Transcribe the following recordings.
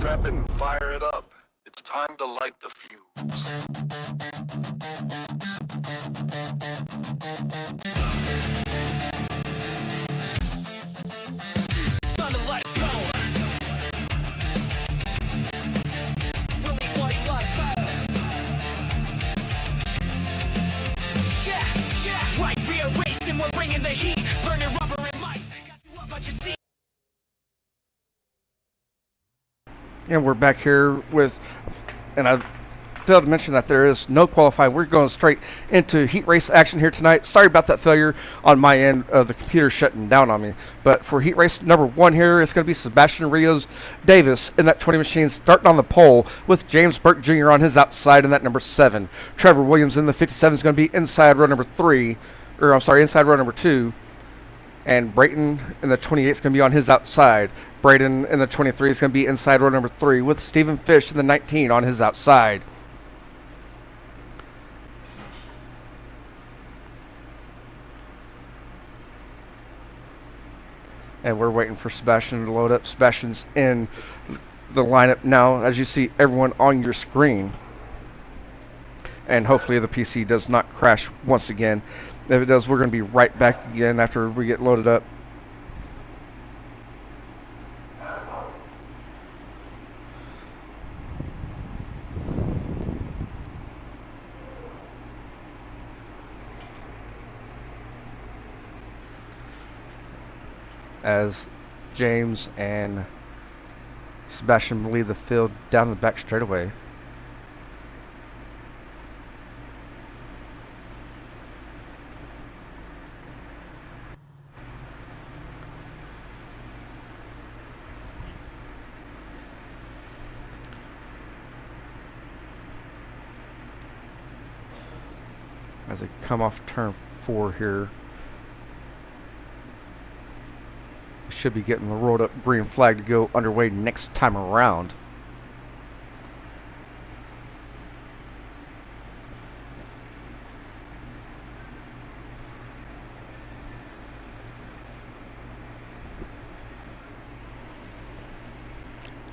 Strap in, fire it up. It's time to light the fuse. Time to let it go. Really white like fire. Yeah. Right, rear racing, we're bringing the heat. Burning rubber and mics. Got you up at your seat. And we're back here with, and I failed to mention that there is no qualifying. We're going straight into heat race action here tonight. Sorry about that failure on my end of the computer shutting down on me. But for heat race number 1 here, it's going to be Sebastian Rios Davis in that 20 machine starting on the pole with James Burke Jr. on his outside in that number 7. Trevor Williams in the 57 is going to be inside row number 3, or I'm sorry, inside row number 2. And Brayton in the 28 is going to be on his outside. Braden in the 23 is going to be inside row number 3 with Stephen Fish in the 19 on his outside. And we're waiting for Sebastian to load up. Sebastian's in the lineup now, as you see everyone on your screen. And hopefully the PC does not crash once again. If it does, we're going to be right back again after we get loaded up. As James and Sebastian lead the field down the back straightaway. As they come off turn 4 here. Should be getting the rolled up green flag to go underway next time around.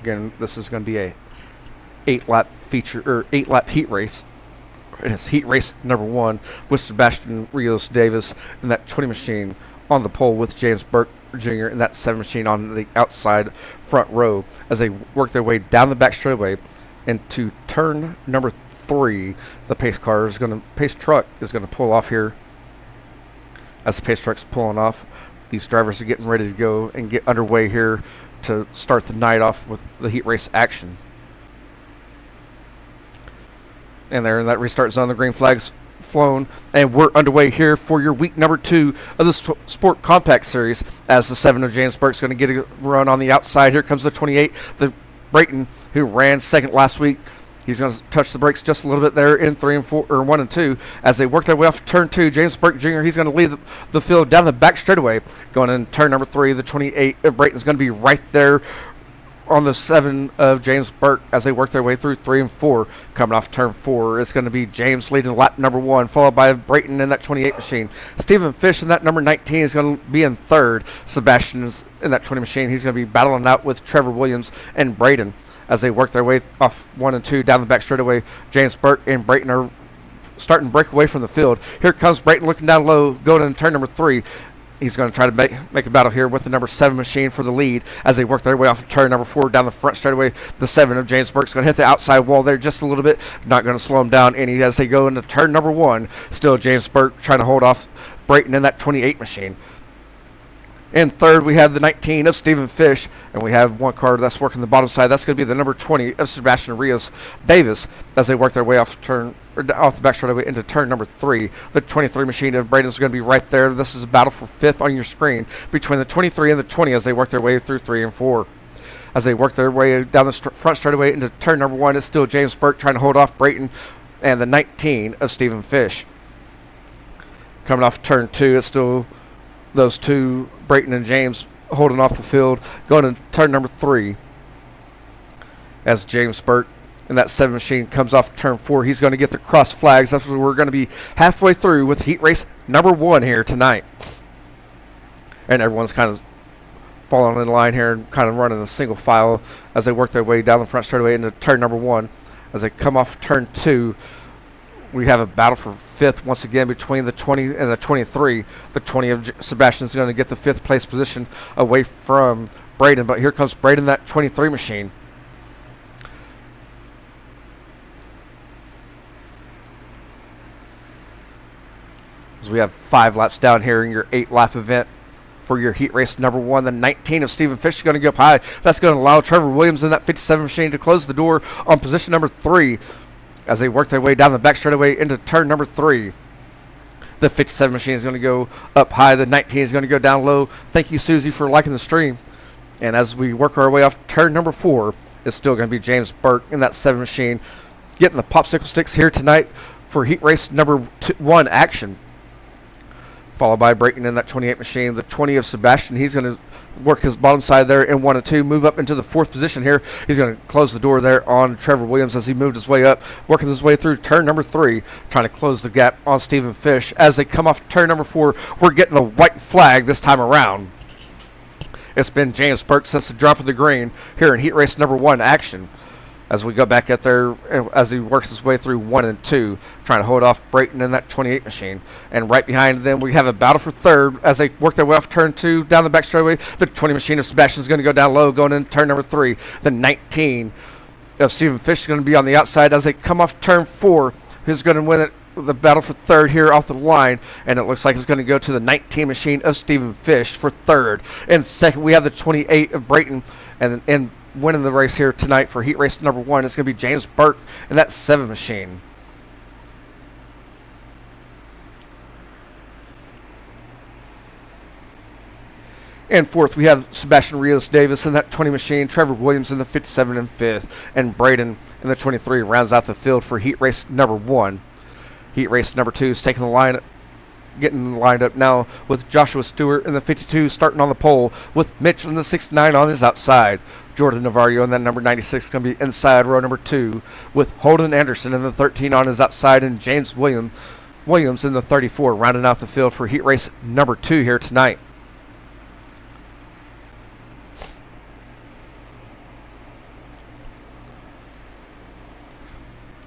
Again, this is going to be a 8-lap feature or 8-lap heat race. It is heat race number 1 with Sebastian Rios Davis in that 20 machine on the pole with James Burke Jr. in that 7 machine on the outside front row as they work their way down the back straightaway into turn number 3. The pace truck is going to pull off here. As the pace truck's pulling off, these drivers are getting ready to go and get underway here to start the night off with the heat race action. And they're in that restart zone. The green flag's flown, and we're underway here for your week number 2 of the Sport Compact Series as the 7 of James Burke's going to get a run on the outside. Here comes the 28, the Brayton, who ran second last week. He's going to touch the brakes just a little bit there in 3 and 4, or 1 and 2, as they work their way off turn 2. James Burke Jr., he's going to lead the field down the back straightaway. Going in turn number 3, the 28 of Brayton's going to be right there on the 7 of James Burke as they work their way through 3 and 4. Coming off turn 4, it's going to be James leading lap number 1, followed by Brayton in that 28 machine. Stephen Fish in that number 19 is going to be in 3rd. Sebastian is in that 20 machine. He's going to be battling out with Trevor Williams and Braden as they work their way off 1 and 2 down the back straightaway. James Burke and Brayton are starting to break away from the field. Here comes Brayton looking down low, going into turn number 3. He's going to try to make a battle here with the number 7 machine for the lead as they work their way off of turn number 4 down the front straightaway. The 7 of James Burke's going to hit the outside wall there just a little bit. Not going to slow him down any as they go into turn number 1. Still James Burke trying to hold off Brayton in that 28 machine. In 3rd, we have the 19 of Stephen Fish, and we have one car that's working the bottom side. That's going to be the number 20 of Sebastian Rios Davis as they work their way off the back straightaway into turn number 3. The 23 machine of Braden's going to be right there. This is a battle for 5th on your screen between the 23 and the 20 as they work their way through 3 and 4. As they work their way down the front straightaway into turn number 1, it's still James Burke trying to hold off Brayton and the 19 of Stephen Fish. Coming off turn 2, it's still those 2, Brayton and James, holding off the field. Going to turn number 3 as James Burke in that 7 machine comes off turn 4. He's going to get the cross flags. That's what we're going to be halfway through with heat race number 1 here tonight. And everyone's kind of falling in line here and kind of running a single file as they work their way down the front straightaway into turn number 1. As they come off turn 2, we have a battle for 5th once again between the 20 and the 23. The 20 of Sebastian is going to get the 5th place position away from Braden, but here comes Braden, that 23 machine. As we have 5 laps down here in your 8-lap event for your heat race number 1. The 19 of Stephen Fish is going to go up high. That's going to allow Trevor Williams in that 57 machine to close the door on position number 3 as they work their way down the back straightaway into turn number 3. The 57 machine is going to go up high. The 19 is going to go down low. Thank you, Susie, for liking the stream. And as we work our way off turn number 4, it's still going to be James Burke in that 7 machine getting the popsicle sticks here tonight for heat race number 1 action. Followed by Brayton in that 28 machine. The 20 of Sebastian, he's going to work his bottom side there in 1 and 2, move up into the 4th position here. He's going to close the door there on Trevor Williams as he moved his way up, working his way through turn number 3, trying to close the gap on Stephen Fish. As they come off turn number 4, we're getting the white flag this time around. It's been James Burke since the drop of the green here in heat race number 1 action. As we go back out there, as he works his way through 1 and 2, trying to hold off Brayton in that 28 machine. And right behind them, we have a battle for 3rd as they work their way off turn 2, down the back straightaway. The 20 machine of Sebastian is going to go down low, going in turn number 3. The 19 of Stephen Fish is going to be on the outside as they come off turn 4. Who's going to win it? The battle for 3rd here off the line, and it looks like it's going to go to the 19 machine of Stephen Fish for 3rd. And 2nd, we have the 28 of Brayton, and winning the race here tonight for heat race number 1 is going to be James Burke in that 7 machine. And 4th, we have Sebastian Rios Davis in that 20 machine, Trevor Williams in the 57 and 5th, and Braden in the 23 rounds out the field for heat race number 1. Heat race number 2 is taking the line, getting lined up now with Joshua Stewart in the 52 starting on the pole, with Mitch in the 69 on his outside. Jordan Navarro in that number 96 is going to be inside row number 2, with Holden Anderson in the 13 on his outside, and James Williams in the 34 rounding out the field for heat race number 2 here tonight.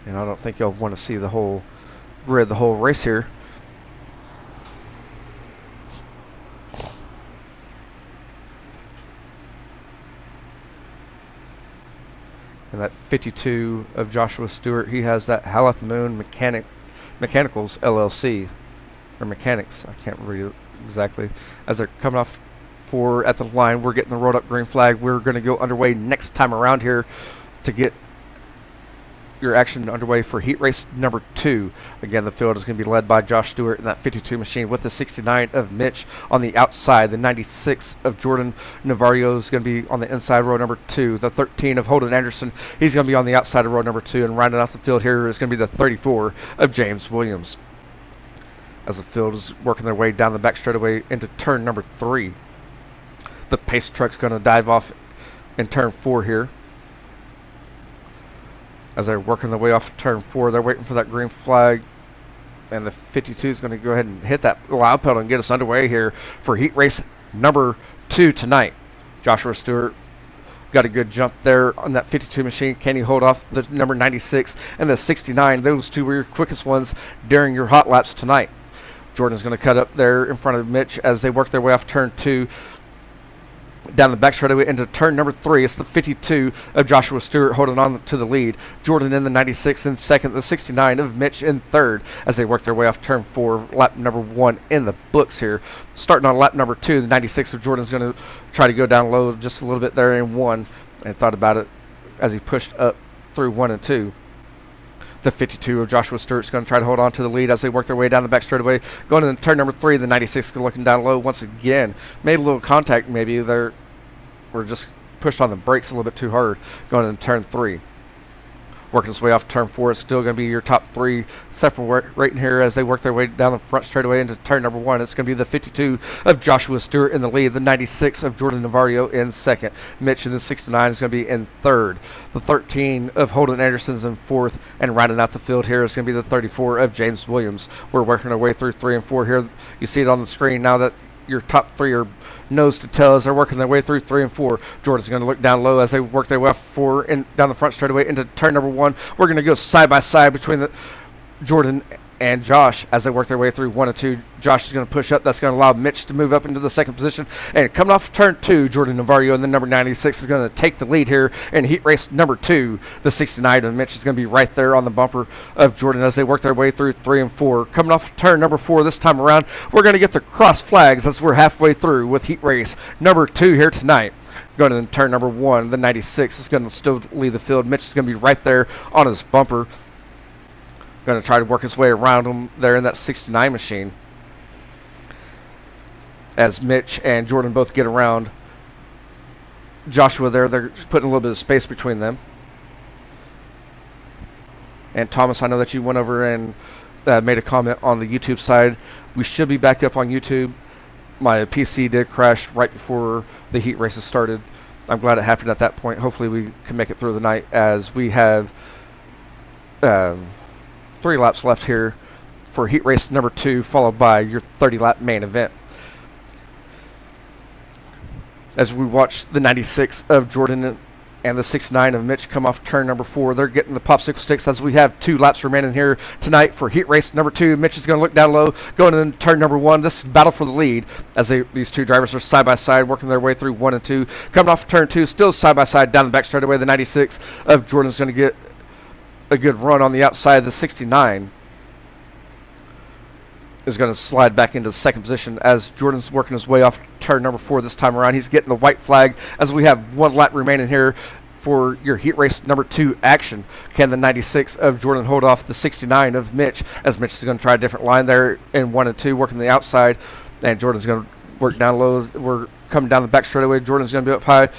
And I don't think you'll want to see the whole grid, the whole race here. And that 52 of Joshua Stewart, he has that Haleth Moon Mechanicals LLC, or Mechanics, I can't read it exactly. As they're coming off at the line, we're getting the rolled up green flag. We're going to go underway next time around here to get your action underway for heat race number 2. Again, the field is going to be led by Josh Stewart in that 52 machine, with the 69 of Mitch on the outside. The 96 of Jordan Navarro is going to be on the inside row number 2. The 13 of Holden Anderson, he's going to be on the outside of row number 2. And rounding out the field here is going to be the 34 of James Williams. As the field is working their way down the back straightaway into turn number 3. The pace truck's going to dive off in turn 4 here. As they're working their way off turn 4, they're waiting for that green flag, and the 52 is going to go ahead and hit that loud pedal and get us underway here for heat race number 2 tonight. Joshua Stewart got a good jump there on that 52 machine. Can he hold off the number 96 and the 69? Those two were your quickest ones during your hot laps tonight. Jordan's going to cut up there in front of Mitch as they work their way off turn 2. Down the back straightaway into turn number 3. It's the 52 of Joshua Stewart holding on to the lead. Jordan in the 96 in second. The 69 of Mitch in third as they work their way off turn 4. Lap number 1 in the books here. Starting on lap number 2, the 96 of Jordan's going to try to go down low just a little bit there in 1. And thought about it as he pushed up through 1 and 2. The 52 of Joshua Stewart's going to try to hold on to the lead as they work their way down the back straightaway. Going into turn number 3, the 96 is looking down low once again. Made a little contact maybe there. We're just pushed on the brakes a little bit too hard going into turn 3. Working its way off turn 4. It's still going to be your top 3 separating here as they work their way down the front straightaway into turn number 1. It's going to be the 52 of Joshua Stewart in the lead. The 96 of Jordan Navarro in second. Mitch in the 69 is going to be in third. The 13 of Holden Anderson's in fourth. And rounding out the field here is going to be the 34 of James Williams. We're working our way through 3 and 4 here. You see it on the screen now that your top three are nose to tail as they're working their way through 3 and 4. Jordan's going to look down low as they work their way off 4 and down the front straightaway into turn number 1. We're going to go side by side between the Jordan and Josh as they work their way through 1 and 2. Josh is going to push up. That's going to allow Mitch to move up into the second position. And coming off turn 2, Jordan Navarro and the number 96 is going to take the lead here in heat race number 2. The 69 of Mitch is going to be right there on the bumper of Jordan as they work their way through 3 and 4. Coming off turn number 4 this time around, we're going to get the cross flags as we're halfway through with heat race number 2 here tonight. Going to turn number 1, the 96 is going to still lead the field. Mitch is going to be right there on his bumper. Going to try to work his way around him there in that 69 machine. As Mitch and Jordan both get around Joshua there, they're putting a little bit of space between them. And Thomas, I know that you went over and made a comment on the YouTube side. We should be back up on YouTube. My PC did crash right before the heat races started. I'm glad it happened at that point. Hopefully we can make it through the night as we have 3 laps left here for heat race number 2, followed by your 30-lap main event. As we watch the 96 of Jordan and the 69 of Mitch come off turn number 4, they're getting the popsicle sticks as we have 2 laps remaining here tonight for heat race number 2. Mitch is going to look down low, going into turn number 1. This is battle for the lead as these 2 drivers are side by side, working their way through 1 and 2. Coming off turn 2, still side by side down the back straightaway. The 96 of Jordan is going to get a good run on the outside. The 69 is going to slide back into the second position as Jordan's working his way off turn number 4 this time around. He's getting the white flag as we have 1 lap remaining here for your heat race number 2 action. Can the 96 of Jordan hold off the 69 of Mitch, as Mitch is going to try a different line there in 1 and 2, working the outside, and Jordan's going to work down low. We're coming down the back straightaway. Jordan's going to be up high.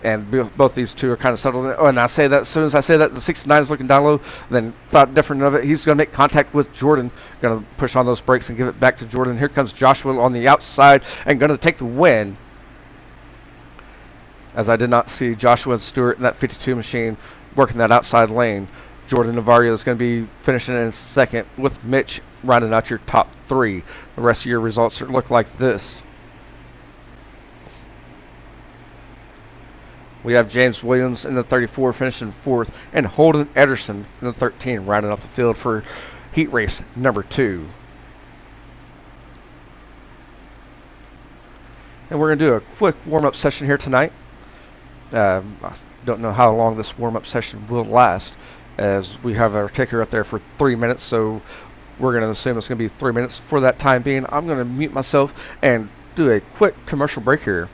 And both these 2 are kind of settled in. Oh, and I say that as soon as I say that the 69 is looking down low, then thought different of it. He's going to make contact with Jordan. Going to push on those brakes and give it back to Jordan. Here comes Joshua on the outside and going to take the win. As I did not see Joshua and Stewart in that 52 machine working that outside lane. Jordan Navarro is going to be finishing in second with Mitch rounding out your top 3. The rest of your results look like this. We have James Williams in the 34 finishing 4th, and Holden Ederson in the 13 rounding off the field for heat race number 2. And we're going to do a quick warm-up session here tonight. I don't know how long this warm-up session will last, as we have our ticker up there for 3 minutes, so we're going to assume it's going to be 3 minutes for that time being. I'm going to mute myself and do a quick commercial break here.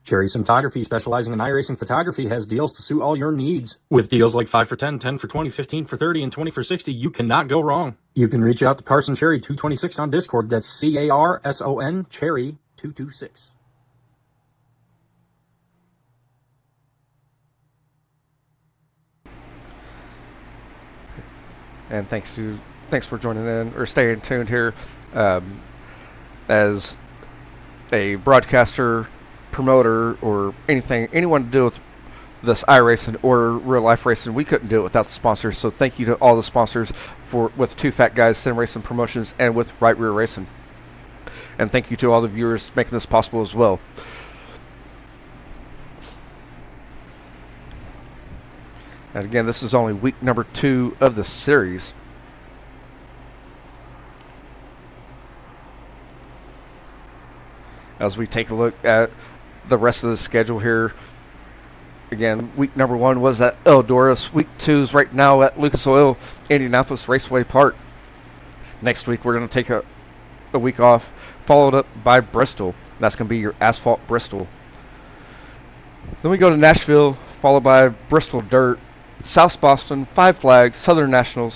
Cherry Cinematography, specializing in iRacing photography, has deals to suit all your needs. With deals like 5 for 10, 10 for 20, 15 for 30, and 20 for 60, you cannot go wrong. You can reach out to Carson Cherry 226 on Discord. That's CARSON Cherry 226. And thanks for joining in or staying tuned here. As a broadcaster, promoter, or anyone to do with this iRacing or real life racing, we couldn't do it without the sponsors. So thank you to all the sponsors with Two Fat Guys Sim Racing Promotions and with Right Rear Racing. And thank you to all the viewers making this possible as well. And again, this is only week number 2 of the series. As we take a look at the rest of the schedule here. Again, week number 1 was at Eldora. Week 2 is right now at Lucas Oil, Indianapolis Raceway Park. Next week, we're going to take a week off, followed up by Bristol. That's going to be your asphalt Bristol. Then we go to Nashville, followed by Bristol Dirt, South Boston, Five Flags, Southern National,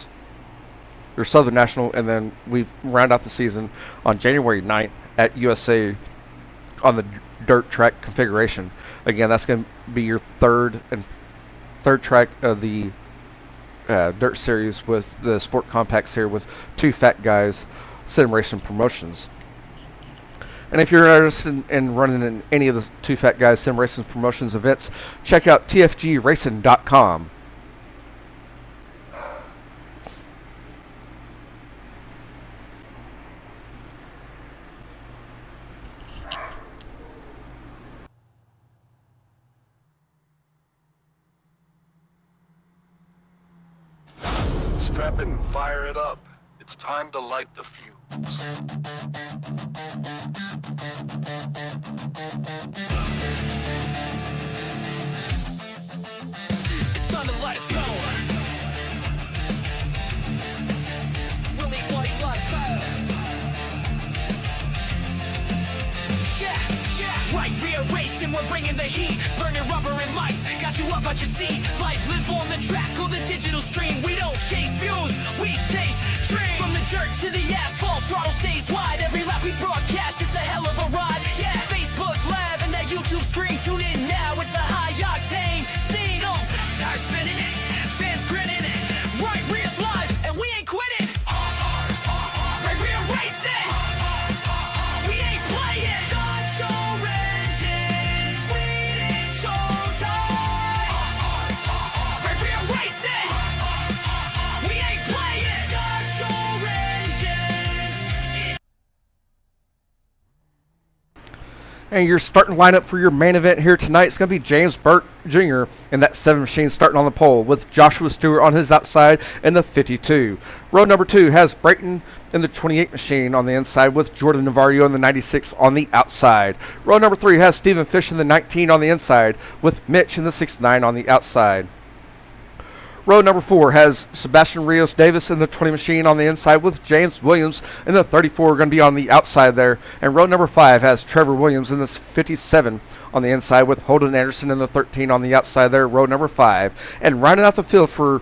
and then we round out the season on January 9th at USA on the dirt track configuration. Again, that's going to be your third track of the dirt series with the Sport Compacts here with Two Fat Guys Sim Racing Promotions. And if you're interested in running in any of the Two Fat Guys Sim Racing Promotions events, check out tfgracing.com. Strap in, fire it up. It's time to light the fuse. It's time to let it flow. Really white like fire. Yeah. Right, rearranging, we're bringing the heat. Burning rubber and mics, got you up out your seat. Live on the track or the digital stream. We don't chase views, we chase dreams. From the dirt to the asphalt, throttle stays wide. Every lap we broadcast, it's a hell of a ride. Yeah, Facebook Live and that YouTube screen. Tune in now, it's a high octane scene. Oh, tires spinning, fans grinning. Right, Ria's live, and we ain't quitting. Right, Ria racing. We ain't playing. Start your engines, we ain't showtime. Right, Ria racing. We ain't playing. Start your engines. And your starting lineup for your main event here tonight is going to be James Burke Jr. in that 7 machine starting on the pole with Joshua Stewart on his outside in the 52. Row number 2 has Brayton in the 28 machine on the inside with Jordan Navarro in the 96 on the outside. Row number 3 has Stephen Fish in the 19 on the inside with Mitch in the 69 on the outside. Row number 4 has Sebastian Rios Davis in the 20 machine on the inside with James Williams in the 34 going to be on the outside there. And row number 5 has Trevor Williams in this 57 on the inside with Holden Anderson in the 13 on the outside there, row number 5. And rounding out the field for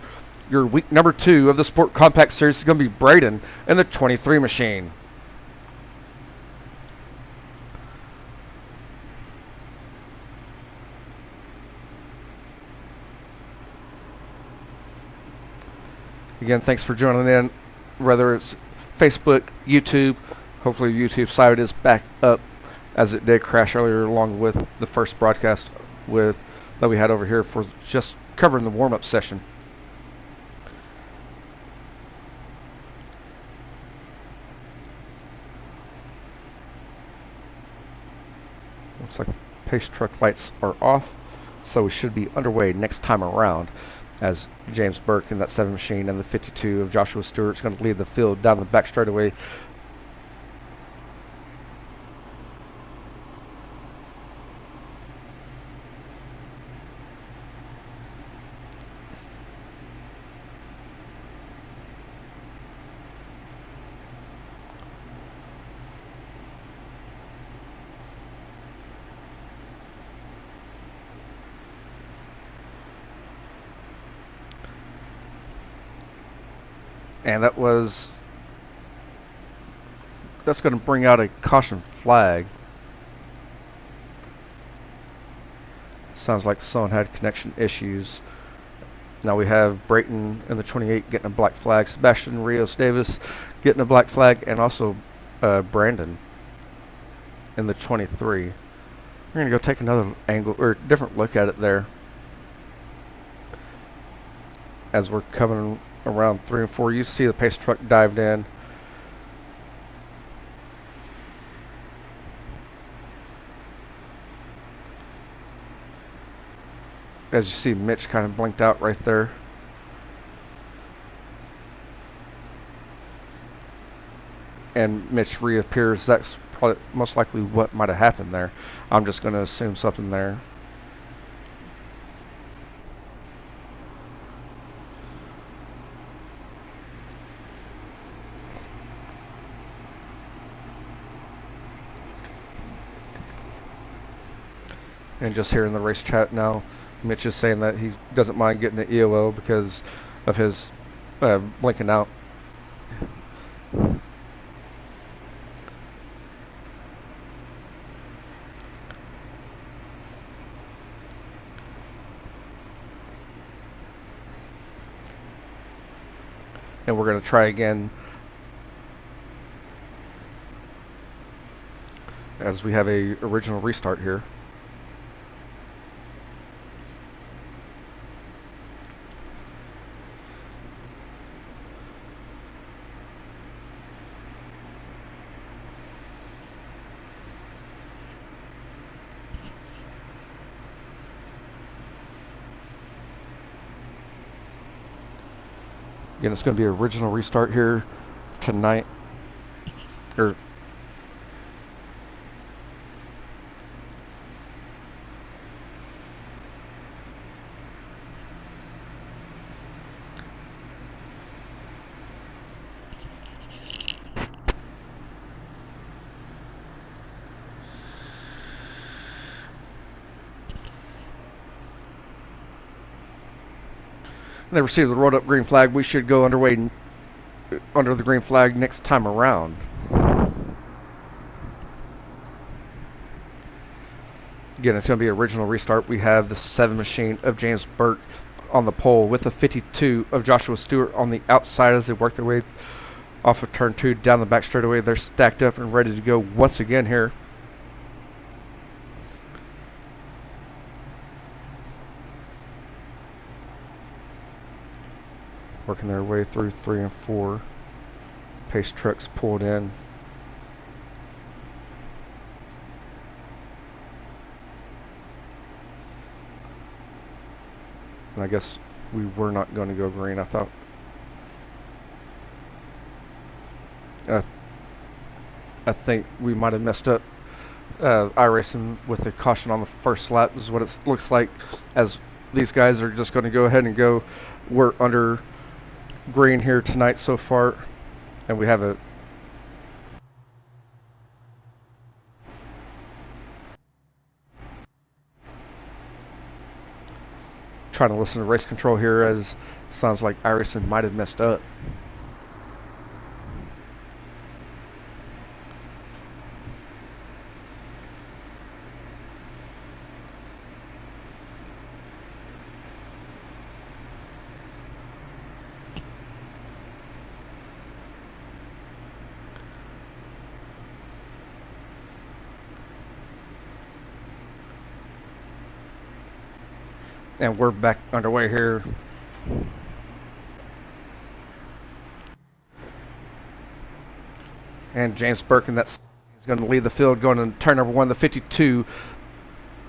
your week number 2 of the Sport Compact Series is going to be Braden in the 23 machine. Again, thanks for joining in, whether it's Facebook, YouTube. Hopefully YouTube side is back up, as it did crash earlier along with the first broadcast that we had over here for just covering the warm-up session. Looks like the pace truck lights are off, so we should be underway next time around, as James Burke in that 7 machine and the 52 of Joshua Stewart is going to lead the field down the back straightaway. And that's going to bring out a caution flag. Sounds like someone had connection issues. Now we have Brayton in the 28 getting a black flag, Sebastian Rios Davis getting a black flag, and also Brandon in the 23. We're going to go take another angle or different look at it there as we're coming around 3 and 4. You see the pace truck dived in. As you see, Mitch kind of blinked out right there. And Mitch reappears. That's probably most likely what might have happened there. I'm just going to assume something there. And just here in the race chat now, Mitch is saying that he doesn't mind getting the EOO because of his blinking out. And we're going to try again as we have a original restart here. Again, it's going to be original restart here tonight. Or they received the rolled up green flag. We should go underway under the green flag next time around. Again, it's going to be original restart. We have the 7 machine of James Burke on the pole with the 52 of Joshua Stewart on the outside as they work their way off of turn 2 down the back straightaway. They're stacked up and ready to go once again here. Working their way through 3 and 4. Pace trucks pulled in. And I guess we were not going to go green. I thought. I think we might have messed up iRacing with the caution on the first lap is what it looks like, as these guys are just going to go ahead and go. We're under green here tonight so far, and we have a trying to listen to race control here, as sounds like iRacing might have messed up. And we're back underway here. And James Burke, and that's going to lead the field going to turn number 1. The 52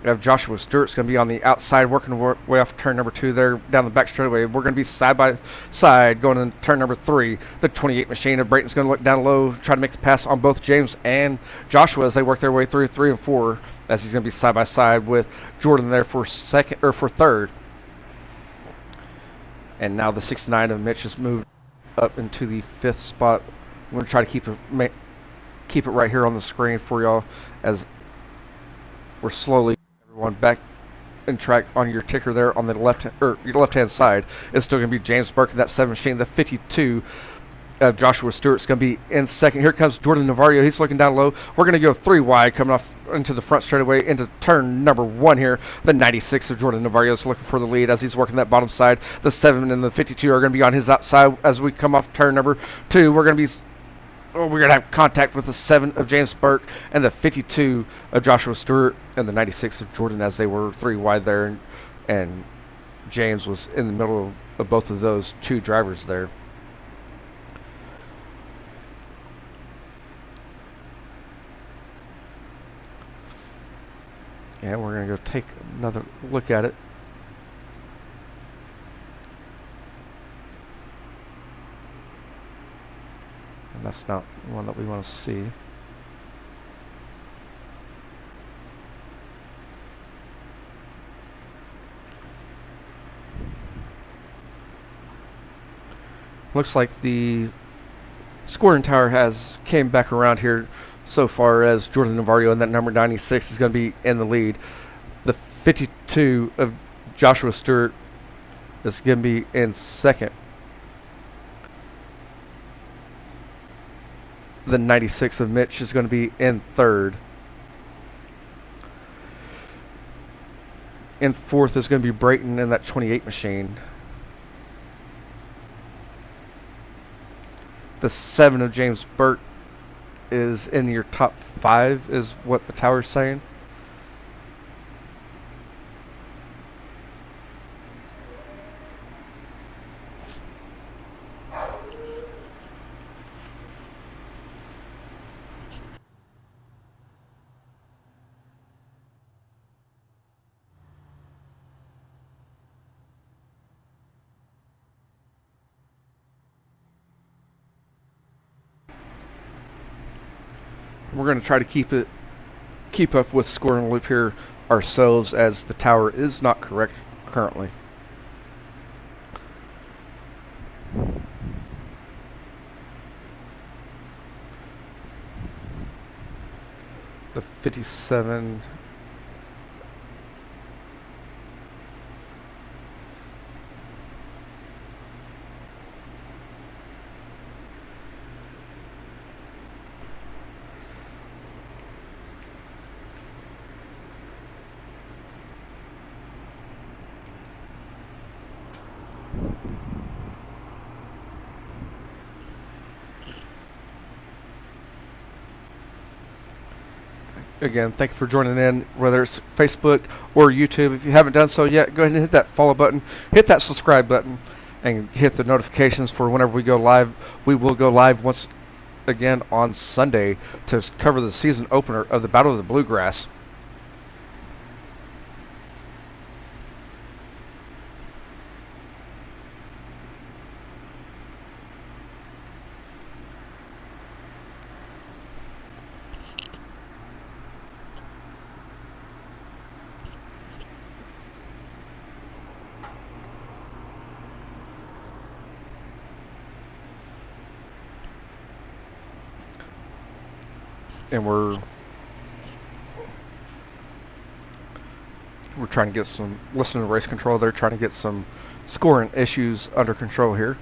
of Joshua Stewart's going to be on the outside, working way off turn number 2 there down the back straightaway. We're going to be side by side going to turn number 3. The 28 machine of Brayton's going to look down low, try to make the pass on both James and Joshua as they work their way through 3 and 4, as he's going to be side by side with Jordan there for third. And now the 69 of Mitch has moved up into the 5th spot. I'm going to try to keep it right here on the screen for y'all as we're slowly everyone back in track on your ticker there on the your left-hand side. It's still going to be James Burke in that 7 machine. The 52 Joshua Stewart's going to be in second. Here comes Jordan Navarro. He's looking down low. We're going to go 3 wide coming off into the front straightaway into turn number 1 here. The 96 of Jordan Navarro is looking for the lead as he's working that bottom side. The 7 and the 52 are going to be on his outside as we come off turn number 2. We're going to have contact with the 7 of James Burke and the 52 of Joshua Stewart and the 96 of Jordan as they were 3 wide there. And James was in the middle of both of those 2 drivers there. And we're going to go take another look at it. And that's not one that we want to see. Looks like the scoring tower has came back around here so far, as Jordan Navarro and that number 96 is going to be in the lead. The 52 of Joshua Stewart is going to be in second. The 96 of Mitch is going to be in third. In fourth is going to be Brayton in that 28 machine. The 7 of James Burke is in your top 5 is what the tower's saying. We're going to try to keep up with scoring loop here ourselves, as the tower is not correct currently. The 57. Again, thank you for joining in, whether it's Facebook or YouTube. If you haven't done so yet, go ahead and hit that follow button, hit that subscribe button, and hit the notifications for whenever we go live. We will go live once again on Sunday to cover the season opener of the Battle of the Bluegrass. And we're trying to get some, listening to race control, they're trying to get some scoring issues under control here.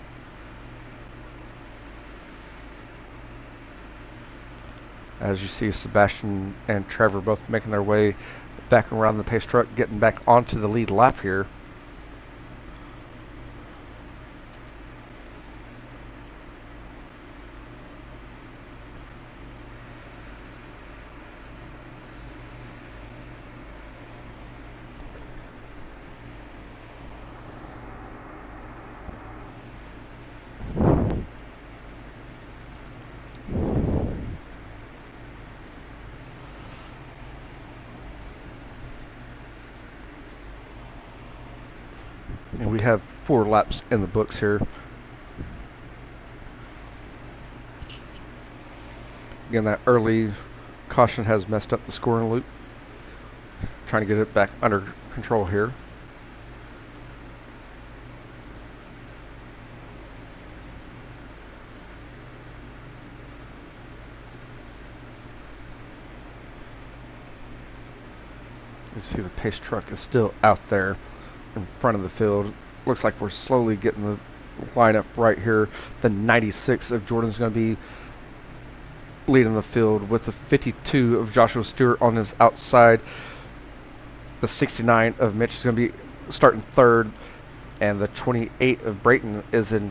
As you see, Sebastian and Trevor both making their way back around the pace truck, getting back onto the lead lap here. And we have 4 laps in the books here. Again, that early caution has messed up the scoring loop. Trying to get it back under control here. You see the pace truck is still out there in front of the field. Looks like we're slowly getting the lineup right here. The 96 of Jordan's going to be leading the field, with the 52 of Joshua Stewart on his outside. The 69 of Mitch is going to be starting third, and the 28 of Brayton is in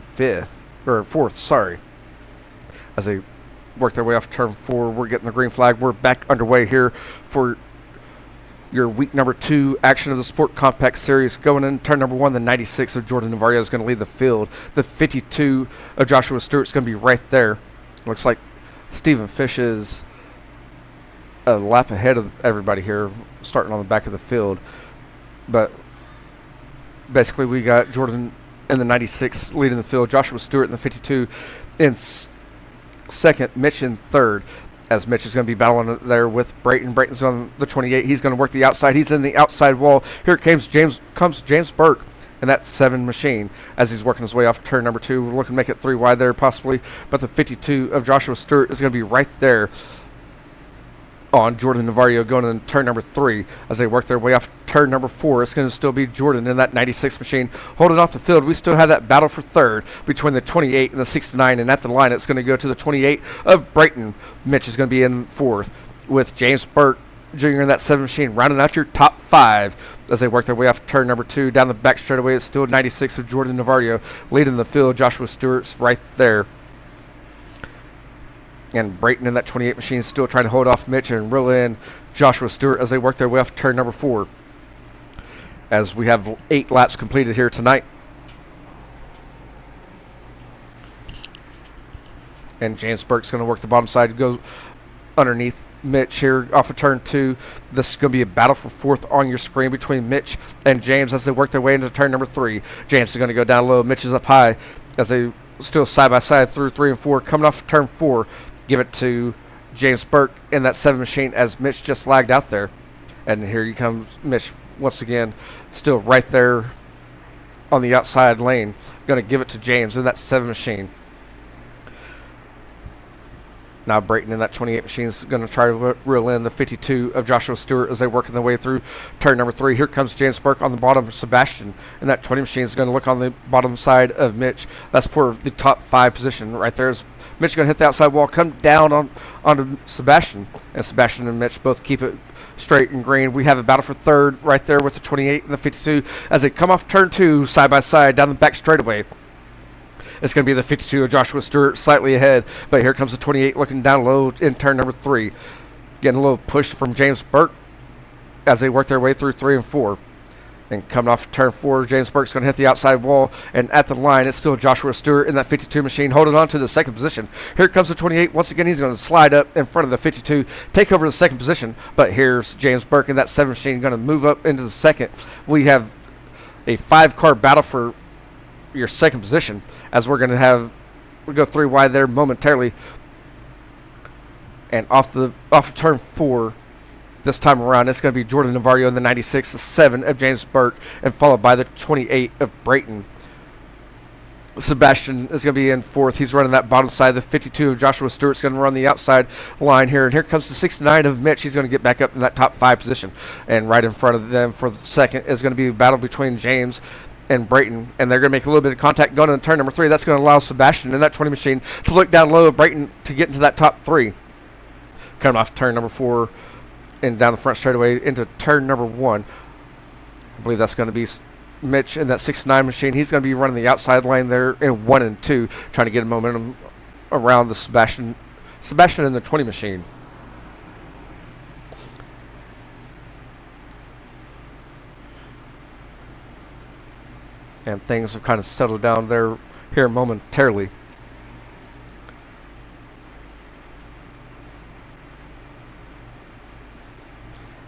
fourth, sorry. As they work their way off turn 4, we're getting the green flag. We're back underway here for your week number 2 action of the Sport Compact Series. Going in turn number 1, the 96 of Jordan Navarro is going to lead the field. The 52 of Joshua Stewart is going to be right there. Looks like Stephen Fish is a lap ahead of everybody here, starting on the back of the field. But basically, we got Jordan in the 96 leading the field, Joshua Stewart in the 52 in second, Mitch in third, as Mitch is going to be battling there with Brayton. Brayton's on the 28. He's going to work the outside. He's in the outside wall. Here comes James Burke in that 7 machine as he's working his way off turn number 2. We're looking to make it 3 wide there possibly, but the 52 of Joshua Stewart is going to be right there on Jordan Navarro going in turn number 3 as they work their way off turn number 4. It's going to still be Jordan in that 96 machine holding off the field. We still have that battle for third between the 28 and the 69, and at the line it's going to go to the 28 of Brayton. Mitch is going to be in fourth with James Burke Jr. in that 7 machine, rounding out your top 5 as they work their way off turn number 2. Down the back straightaway, it's still 96 of Jordan Navarro leading the field. Joshua Stewart's right there. And Brayton in that 28 machine still trying to hold off Mitch and reel in Joshua Stewart as they work their way off turn number 4. As we have 8 laps completed here tonight. And James Burke's going to work the bottom side, go underneath Mitch here off of turn 2. This is going to be a battle for fourth on your screen between Mitch and James as they work their way into turn number 3. James is going to go down low. Mitch is up high as they still side by side through 3 and 4. Coming off turn 4, give it to James Burke in that 7 machine as Mitch just lagged out there. And here he comes Mitch once again, still right there on the outside lane. Going to give it to James in that 7 machine. Now Brayton in that 28 machine is going to try to reel in the 52 of Joshua Stewart as they work their way through turn number 3. Here comes James Burke on the bottom. Sebastian in that 20 machine is going to look on the bottom side of Mitch. That's for the top 5 position right there. Is Mitch going to hit the outside wall, come down onto Sebastian, and Sebastian and Mitch both keep it straight and green. We have a battle for third right there with the 28 and the 52 as they come off turn 2 side by side down the back straightaway. It's going to be the 52 of Joshua Stewart slightly ahead, but here comes the 28 looking down low in turn number 3. Getting a little push from James Burke as they work their way through 3 and 4. And coming off turn 4, James Burke's going to hit the outside wall, and at the line, it's still Joshua Stewart in that 52 machine holding on to the 2nd position. Here comes the 28. Once again, he's going to slide up in front of the 52, take over the 2nd position, but here's James Burke in that 7 machine going to move up into the 2nd. We have a 5-car battle for your 2nd position as we're going to go 3 wide there momentarily. And off of turn 4 this time around, it's going to be Jordan Navarro in the 96, the 7 of James Burke, and followed by the 28 of Brayton. Sebastian is going to be in 4th. He's running that bottom side. The 52 of Joshua Stewart's going to run the outside line here. And here comes the 69 of Mitch. He's going to get back up in that top 5 position. And right in front of them for the 2nd is going to be a battle between James and Brayton, and they're going to make a little bit of contact going into turn number 3. That's going to allow Sebastian in that 20 machine to look down low at Brayton to get into that top 3. Coming off turn number 4 and down the front straightaway into turn number 1. I believe that's going to be Mitch in that 69 machine. He's going to be running the outside lane there in 1 and 2, trying to get a momentum around the Sebastian in the 20 machine. And things have kind of settled down there here momentarily.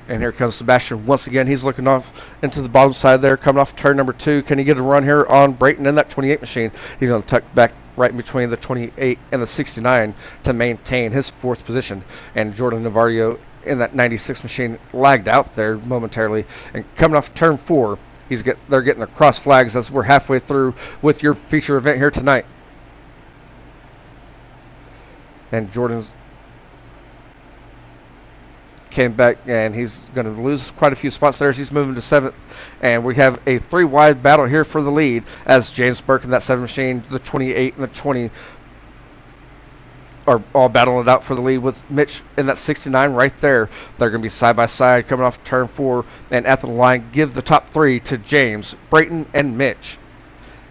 And here comes Sebastian once again. He's looking off into the bottom side there, coming off turn number 2. Can he get a run here on Brayton in that 28 machine? He's going to tuck back right in between the 28 and the 69 to maintain his 4th position. And Jordan Navarro in that 96 machine lagged out there momentarily. And coming off turn 4, they're getting the cross flags as we're halfway through with your feature event here tonight. And Jordan's came back, and he's going to lose quite a few spots there as he's moving to 7th. And we have a 3 wide battle here for the lead as James Burke in that 7 machine, the 28 and the 20 are all battling it out for the lead with Mitch in that 69 right there. They're going to be side by side coming off turn 4, and at the line give the top 3 to James, Brayton, and Mitch.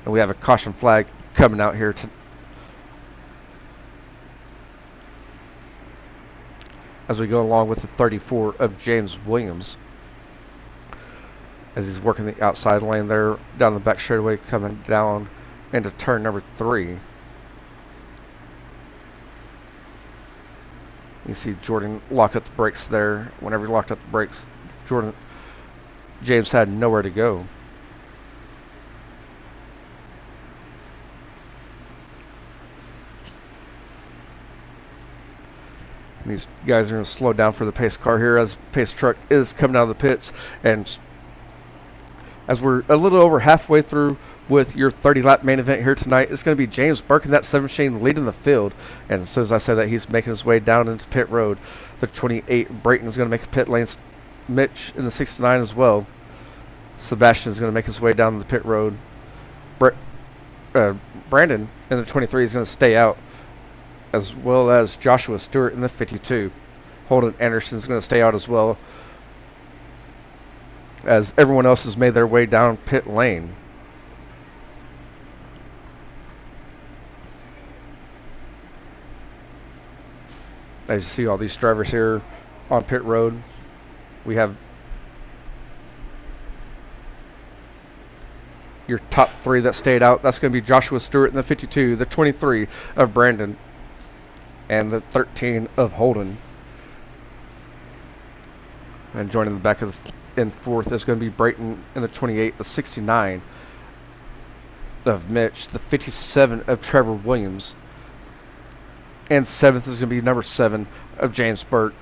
And we have a caution flag coming out here as we go along with the 34 of James Williams as he's working the outside lane there down the back straightaway, coming down into turn number 3. You see Jordan lock up the brakes there. Whenever he locked up the brakes, James had nowhere to go. And these guys are going to slow down for the pace car here as pace truck is coming out of the pits. And as we're a little over halfway through with your 30-lap main event here tonight, it's going to be James Burke in that 7 machine leading the field. And as soon as I said that, he's making his way down into pit road. The 28, Brayton, is going to make a pit lane. Mitch in the 69 as well. Sebastian is going to make his way down the pit road. Brandon in the 23 is going to stay out, as well as Joshua Stewart in the 52. Holden Anderson is going to stay out as well, as everyone else has made their way down pit lane. As you see all these drivers here on pit road, we have your top 3 that stayed out. That's going to be Joshua Stewart in the 52, the 23 of Brandon, and the 13 of Holden. And joining the back in 4th is going to be Brayton in the 28, the 69 of Mitch, the 57 of Trevor Williams, and 7th is going to be number 7 of James Burke.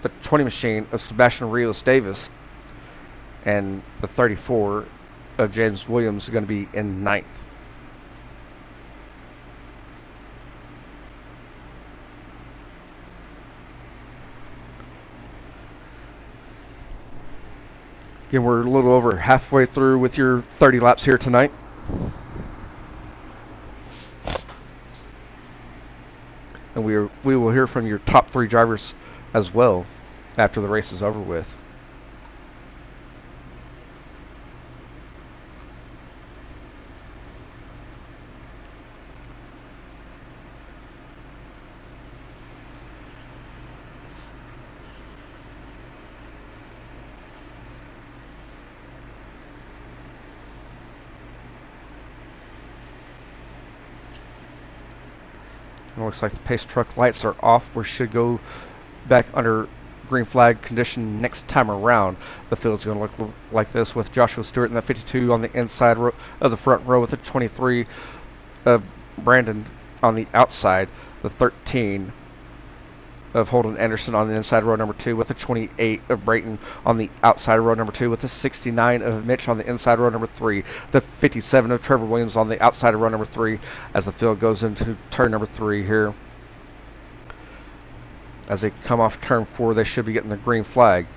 The 20 machine of Sebastian Rios Davis. And the 34 of James Williams is going to be in 9th. Again, we're a little over halfway through with your 30 laps here tonight. And we will hear from your top 3 drivers as well after the race is over with. It looks like the pace truck lights are off. We should go back under green flag condition next time around. The field's going to look like this with Joshua Stewart in the 52 on the inside of the front row with the 23 of Brandon on the outside, the 13 of Holden Anderson on the inside row number 2 with the 28 of Brayton on the outside row number 2 with the 69 of Mitch on the inside row number 3, the 57 of Trevor Williams on the outside of row number 3 as the field goes into turn number 3 here. As they come off turn 4, they should be getting the green flag.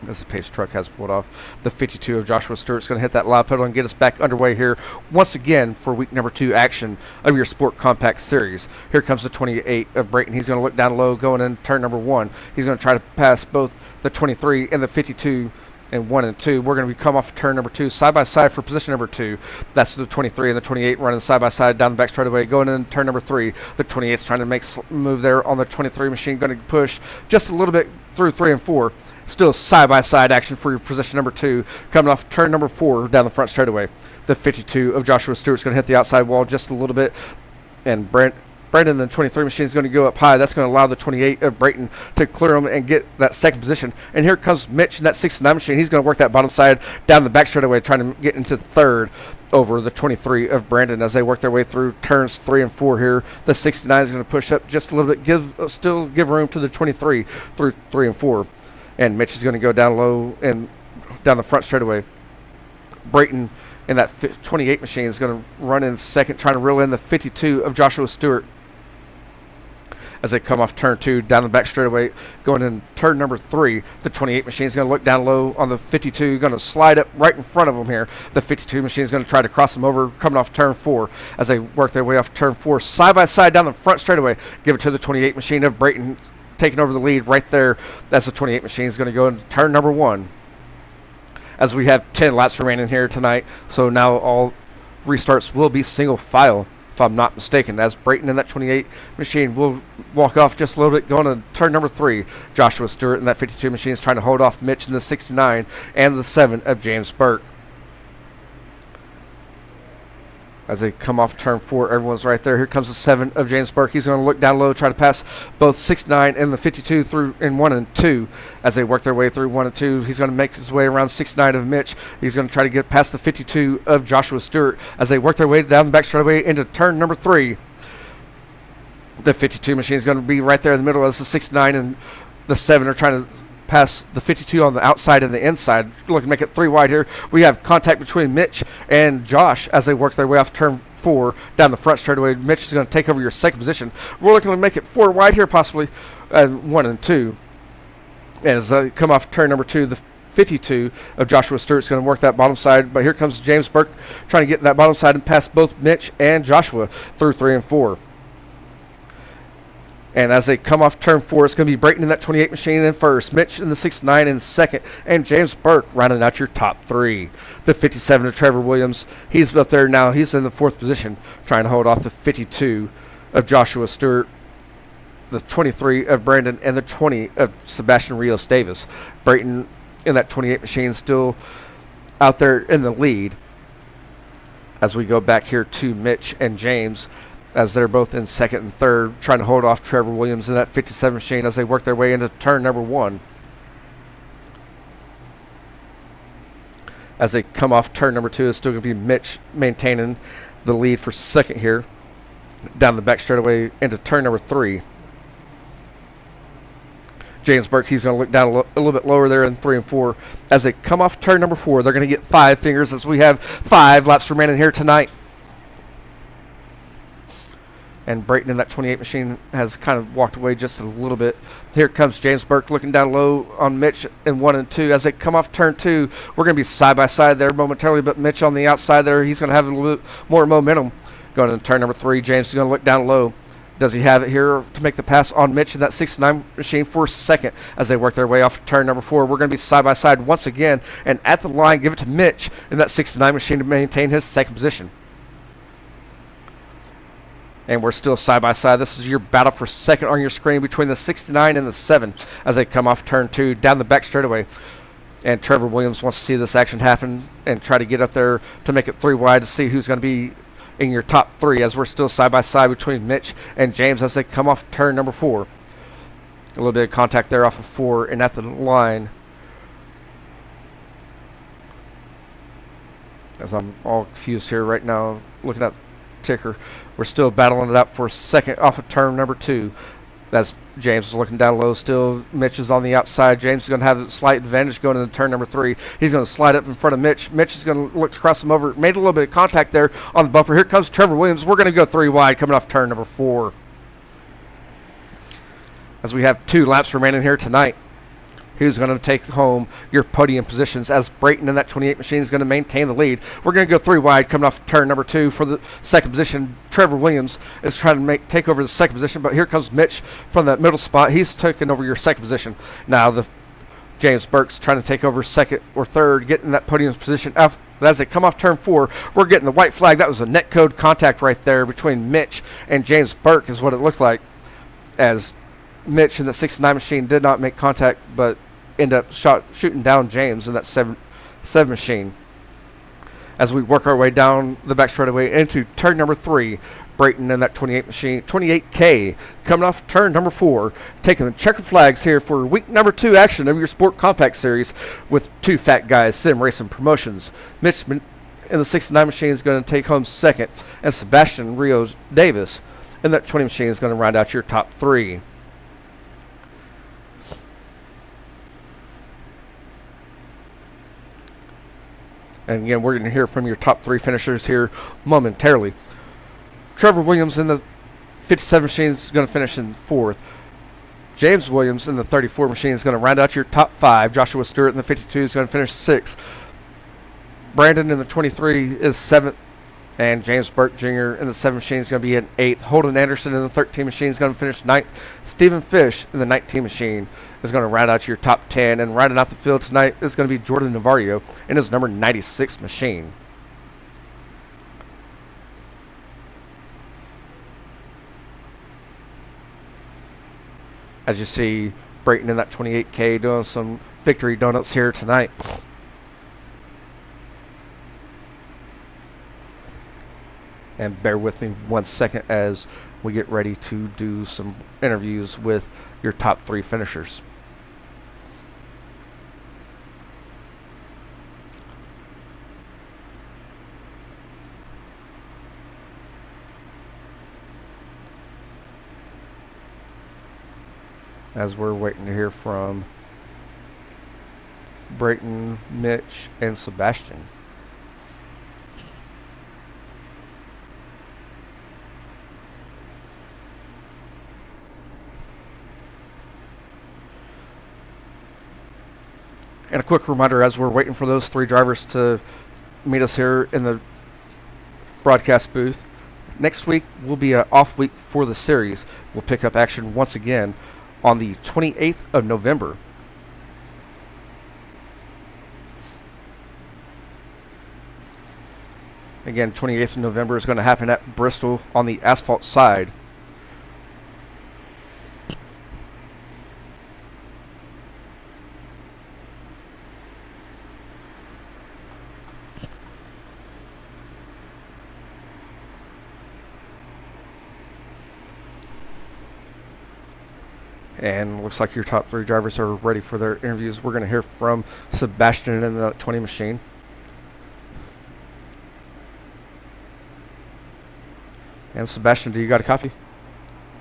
As the pace truck has pulled off. The 52 of Joshua Stewart's going to hit that loud pedal and get us back underway here once again for week number 2 action of your Sport Compact Series. Here comes the 28 of Brayton. He's going to look down low going in turn number 1. He's going to try to pass both the 23 and the 52 in 1 and 2. We're going to come off turn number 2 side by side for position number 2. That's the 23 and the 28 running side by side down the back straightaway going in turn number 3. The 28's trying to make move there on the 23 machine, going to push just a little bit through 3 and 4. Still side-by-side action for your position number 2. Coming off turn number 4 down the front straightaway. The 52 of Joshua Stewart's going to hit the outside wall just a little bit. And Brandon, the 23 machine, is going to go up high. That's going to allow the 28 of Brayton to clear him and get that second position. And here comes Mitch in that 69 machine. He's going to work that bottom side down the back straightaway, trying to get into third over the 23 of Brandon as they work their way through turns 3 and 4 here. The 69 is going to push up just a little bit, still give room to the 23 through 3 and 4. And Mitch is going to go down low and down the front straightaway. Brayton in that 28 machine is going to run in second, trying to reel in the 52 of Joshua Stewart as they come off turn 2 down the back straightaway. Going in turn number 3, the 28 machine is going to look down low on the 52, going to slide up right in front of them here. The 52 machine is going to try to cross them over coming off turn 4 as they work their way off turn 4 side by side down the front straightaway. Give it to the 28 machine of Brayton, taking over the lead right there. That's the 28 machine is going to go into turn number 1 as we have 10 laps remaining here tonight. So now all restarts will be single file, if I'm not mistaken, as Brayton in that 28 machine will walk off just a little bit going to turn number 3. Joshua Stewart in that 52 machine is trying to hold off Mitch in the 69 and the 7 of James Burke. As they come off turn 4, everyone's right there. Here comes the 7 of James Burke. He's going to look down low, try to pass both 69 and the 52 through in 1 and 2. As they work their way through 1 and 2, he's going to make his way around 69 of Mitch. He's going to try to get past the 52 of Joshua Stewart as they work their way down the back straightaway into turn number 3. The 52 machine is going to be right there in the middle as the 69 and the 7 are trying to pass the 52 on the outside and the inside. Looking to make it 3 wide here. We have contact between Mitch and Josh as they work their way off turn 4 down the front straightaway. Mitch is going to take over your second position. We're looking to make it 4 wide here possibly, 1 and 2. As they come off turn number 2, the 52 of Joshua Stewart is going to work that bottom side, but here comes James Burke trying to get that bottom side and pass both Mitch and Joshua through 3 and 4. And as they come off turn 4, it's going to be Brayton in that 28 machine in first, Mitch in the 69 in second, and James Burke rounding out your top 3. The 57 of Trevor Williams, he's up there now. He's in the 4th position, trying to hold off the 52 of Joshua Stewart, the 23 of Brandon, and the 20 of Sebastian Rios Davis. Brayton in that 28 machine still out there in the lead. As we go back here to Mitch and James, as they're both in second and third, trying to hold off Trevor Williams in that 57 machine as they work their way into turn number 1. As they come off turn number 2, it's still going to be Mitch maintaining the lead for second here. Down the back straightaway into turn number 3. James Burke, he's going to look down a little bit lower there in 3 and 4. As they come off turn number 4, they're going to get 5 fingers as we have 5 laps remaining here tonight. And Brayton in that 28 machine has kind of walked away just a little bit. Here comes James Burke looking down low on Mitch in 1 and 2. As they come off turn 2, we're going to be side by side there momentarily, but Mitch on the outside there, he's going to have a little bit more momentum. Going into turn number 3, James is going to look down low. Does he have it here to make the pass on Mitch in that 69 machine for second as they work their way off turn number 4? We're going to be side by side once again, and at the line, give it to Mitch in that 69 machine to maintain his second position. And we're still side by side. This is your battle for second on your screen between the 69 and the 7 as they come off turn 2 down the back straightaway. And Trevor Williams wants to see this action happen and try to get up there to make it 3 wide to see who's going to be in your top 3, as we're still side by side between Mitch and James as they come off turn number 4. A little bit of contact there off of 4 and at the line. As I'm all confused here right now looking at the ticker, we're still battling it out for second off of turn number 2. As James is looking down low still. Mitch is on the outside. James is going to have a slight advantage going into turn number 3. He's going to slide up in front of Mitch. Mitch is going to look to cross him over. Made a little bit of contact there on the bumper. Here comes Trevor Williams. We're going to go 3 wide coming off turn number 4. As we have 2 laps remaining here tonight. Who's going to take home your podium positions as Brayton in that 28 machine is going to maintain the lead. We're going to go 3 wide coming off turn number 2 for the second position. Trevor Williams is trying to take over the second position, but here comes Mitch from that middle spot. He's taking over your second position. Now the James Burke's trying to take over second or third, getting that podium position. As they come off turn 4, we're getting the white flag. That was a net code contact right there between Mitch and James Burke is what it looked like, as Mitch in the 69 machine did not make contact, but end up shooting down James in that 7 machine. As we work our way down the back straightaway into turn number 3, Brayton in that 28 machine, 28K, coming off turn number 4, taking the checker flags here for week number 2 action of your Sport Compact Series with 2 fat guys, Sim Racing Promotions. Mitch in the 69 machine is going to take home second, and Sebastian Rios Davis in that 20 machine is going to round out your top 3. And again, we're going to hear from your top 3 finishers here momentarily. Trevor Williams in the 57 machine is going to finish in 4th. James Williams in the 34 machine is going to round out your top 5. Joshua Stewart in the 52 is going to finish 6th. Brandon in the 23 is 7th. And James Burke Jr. in the 7 machine is going to be in 8th. Holden Anderson in the 13 machine is going to finish 9th. Stephen Fish in the 19 machine is going to round out your top 10. And rounding out the field tonight is going to be Jordan Navario in his number 96 machine. As you see, Brayton in that 28K doing some victory donuts here tonight. And bear with me 1 second as we get ready to do some interviews with your top 3 finishers. As we're waiting to hear from Brayton, Mitch, and Sebastian. And a quick reminder, as we're waiting for those 3 drivers to meet us here in the broadcast booth, next week will be an off week for the series. We'll pick up action once again on the 28th of November. Again, 28th of November is going to happen at Bristol on the asphalt side. And looks like your top 3 drivers are ready for their interviews. We're going to hear from Sebastian in the 20 machine. And Sebastian, do you got a copy?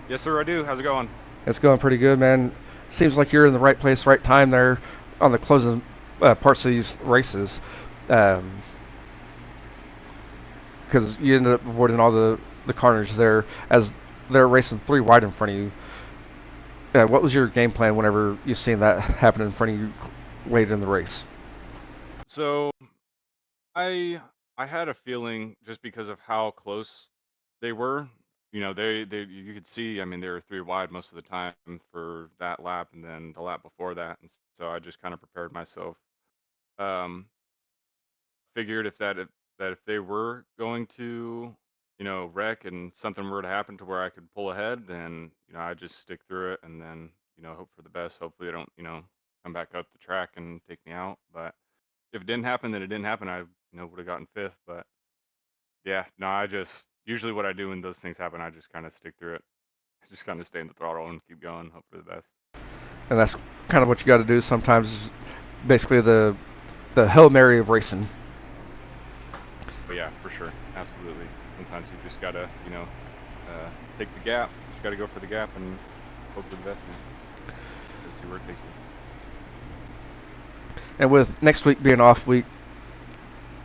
Yes, sir, I do. How's it going? It's going pretty good, man. Seems like you're in the right place, right time there on the closing parts of these races. Because you ended up avoiding all the carnage there as they're racing 3 wide in front of you. What was your game plan whenever you seen that happen in front of you late in the race? So I had a feeling just because of how close they were. You know, they you could see. I mean, they were 3 wide most of the time for that lap, and then the lap before that. And so I just kind of prepared myself. Um, Figured if they were going to, wreck and something were to happen to where I could pull ahead, then I just stick through it and then hope for the best. Hopefully, they don't come back up the track and take me out. But if it didn't happen, then it didn't happen. I would have gotten 5th. But yeah, no, I just usually what I do when those things happen, I just kind of stick through it. I just kind of stay in the throttle and keep going. Hope for the best. And that's kind of what you got to do sometimes. Basically, the Hail Mary of racing. But yeah, for sure, absolutely. Sometimes you just gotta, take the gap. Just gotta go for the gap and hope for the best, man. Let's see where it takes you. And with next week being off week,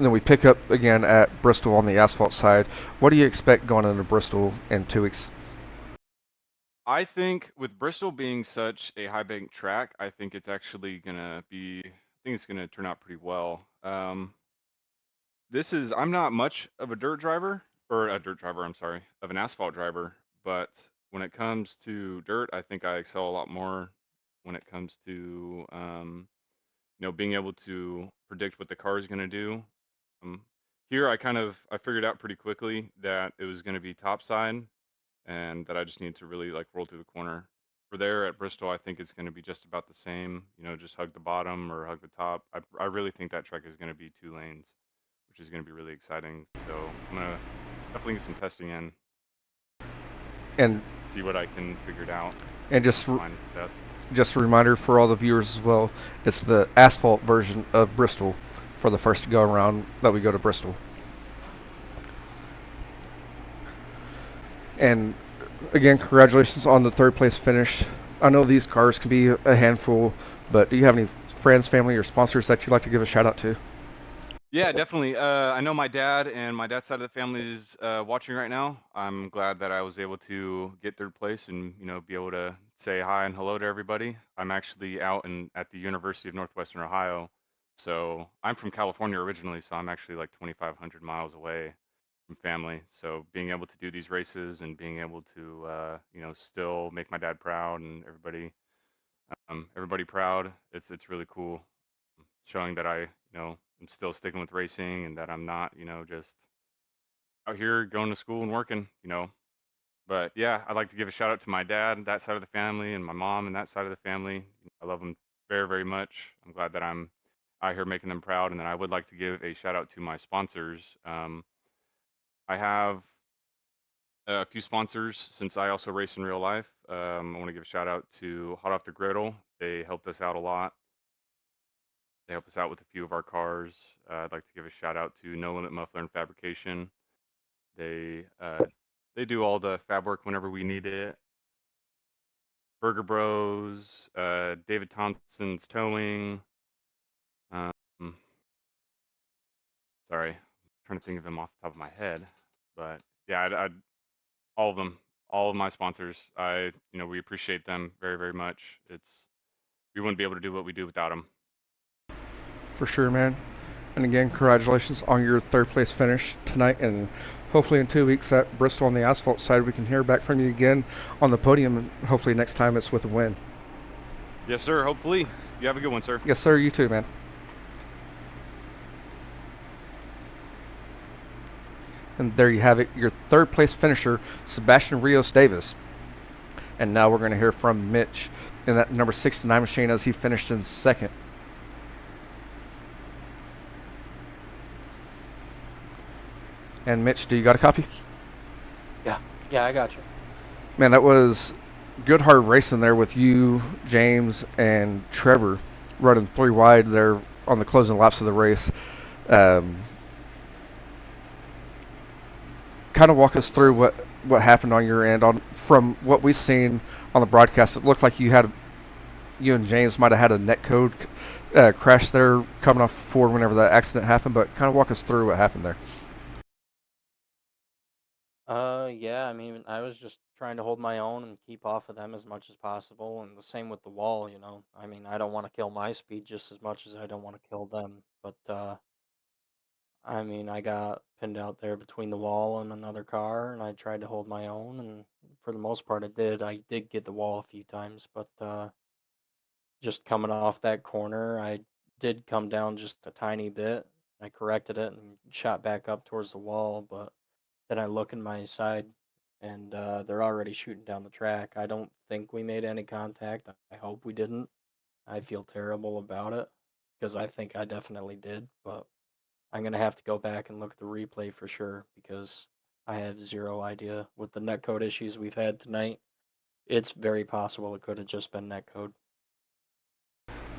then we pick up again at Bristol on the asphalt side. What do you expect going into Bristol in 2 weeks? I think with Bristol being such a high bank track, I think it's actually gonna be. I think it's gonna turn out pretty well. I'm not much of a dirt driver, or a dirt driver, I'm sorry, of an asphalt driver, but when it comes to dirt, I think I excel a lot more when it comes to, being able to predict what the car is going to do. Um, Here, I figured out pretty quickly that it was going to be topside and that I just need to really like roll through the corner. For there at Bristol, I think it's going to be just about the same, just hug the bottom or hug the top. I really think that track is going to be 2 lanes, which is going to be really exciting. So I'm going to definitely get some testing in, And see what I can figure it out. and just Mine is the best. just a reminder for all the viewers as well, it's the asphalt version of Bristol for the first go around that we go to Bristol. And again, congratulations on the 3rd place finish. I know these cars can be a handful, but do you have any friends, family, or sponsors that you'd like to give a shout out to? Yeah, definitely. I know my dad and my dad's side of the family is watching right now. I'm glad that I was able to get 3rd place and be able to say hi and hello to everybody. I'm actually out at the University of Northwestern Ohio, so I'm from California originally, so I'm actually like 2,500 miles away from family. So being able to do these races and being able to still make my dad proud and everybody proud, it's really cool, showing that I I'm still sticking with racing and that I'm not just out here going to school and working. But yeah, I'd like to give a shout out to my dad, that side of the family, and my mom and that side of the family. I love them very, very much. I'm glad that I'm out here making them proud. And then I would like to give a shout out to my sponsors. I have a few sponsors since I also race in real life. I want to give a shout out to Hot Off the Griddle. They helped us out a lot. They helped us out with a few of our cars. I'd like to give a shout out to No Limit Muffler and Fabrication. They they do all the fab work whenever we need it. Burger Bros, David Thompson's Towing. Um, Sorry, I'm trying to think of them off the top of my head, but yeah, all of them, all of my sponsors. We appreciate them very, very much. We wouldn't be able to do what we do without them. For sure, man. And again, congratulations on your 3rd place finish tonight, and hopefully in 2 weeks at Bristol on the asphalt side, we can hear back from you again on the podium, and hopefully next time it's with a win. Yes, sir. Hopefully. You have a good one, sir. Yes, sir. You too, man. And there you have it, your 3rd place finisher, Sebastian Rios Davis. And now we're going to hear from Mitch in that number 69 machine as he finished in 2nd. And Mitch, do you got a copy? Yeah, I got you. Man, that was good hard racing there with you, James, and Trevor running 3 wide there on the closing laps of the race. Kind of walk us through what what happened on your end. From what we've seen on the broadcast, it looked like you and James might have had a netcode crash there coming off Ford whenever that accident happened. But kind of walk us through what happened there. Yeah, I mean, I was just trying to hold my own and keep off of them as much as possible, and the same with the wall, you know. I mean, I don't want to kill my speed just as much as I don't want to kill them, but I mean, I got pinned out there between the wall and another car, and I tried to hold my own, and for the most part, I did. I did get the wall a few times, but just coming off that corner, I did come down just a tiny bit. I corrected it and shot back up towards the wall, but then I look in my side, and they're already shooting down the track. I don't think we made any contact. I hope we didn't. I feel terrible about it because I think I definitely did, but I'm gonna have to go back and look at the replay for sure because I have zero idea. With the netcode issues we've had tonight, it's very possible it could have just been netcode.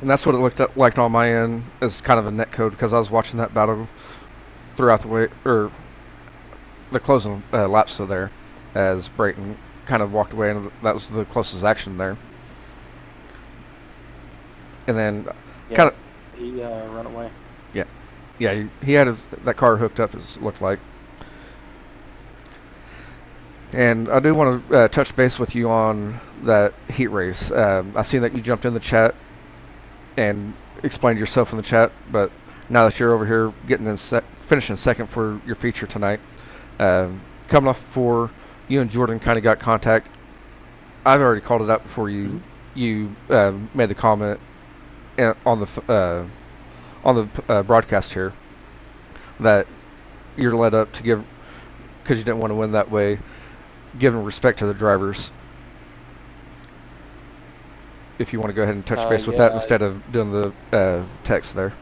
And that's what it looked like on my end as kind of a netcode because I was watching that battle throughout the way, or the closing laps of there, as Brayton kind of walked away, and that was the closest action there. And then, Yeah, kind of, he run away. yeah, he had that car hooked up, as it looked like. And I do want to touch base with you on that heat race. I seen that you jumped in the chat and explained yourself in the chat, but now that you're over here getting in finishing second for your feature tonight, coming off for you and Jordan kind of got contact. I've already called it out before you made the comment on the broadcast here that you're led up to give, because you didn't want to win that way, giving respect to the drivers. If you want to go ahead and touch base with that instead of doing the text there.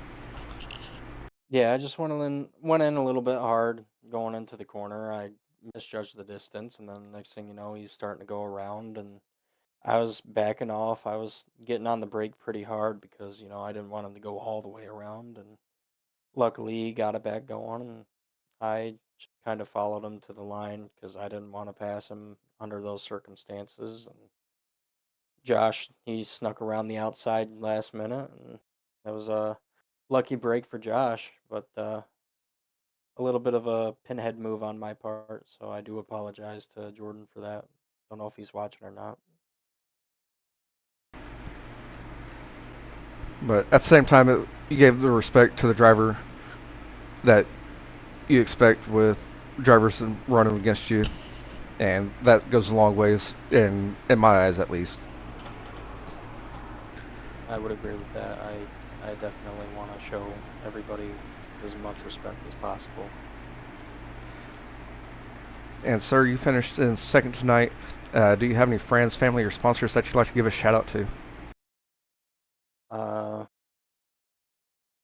Yeah, I just went in a little bit hard going into the corner. I misjudged the distance, and then the next thing you know, he's starting to go around, and I was backing off. I was getting on the brake pretty hard because, you know, I didn't want him to go all the way around, and luckily he got it back going, and I just kind of followed him to the line because I didn't want to pass him under those circumstances. And Josh, he snuck around the outside last minute, and that was a lucky break for Josh, but a little bit of a pinhead move on my part, so I do apologize to Jordan for that. Don't know if he's watching or not. But at the same time, you gave the respect to the driver that you expect with drivers running against you, and that goes a long ways in my eyes, at least. I would agree with that. I definitely want to show everybody as much respect as possible. And sir, you finished in second tonight. Do you have any friends, family, or sponsors that you'd like to give a shout out to?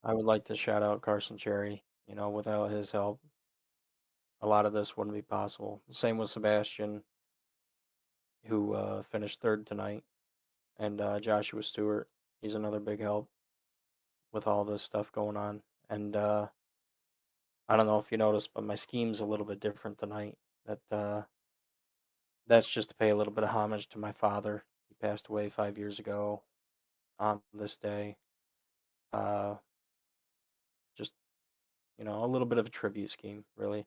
I would like to shout out Carson Cherry. You know, without his help, a lot of this wouldn't be possible. Same with Sebastian, who finished third tonight, and Joshua Stewart. He's another big help with all this stuff going on. And I don't know if you noticed, but my scheme's a little bit different tonight. That's just to pay a little bit of homage to my father. He passed away 5 years ago on this day. Just, you know, a little bit of a tribute scheme, really.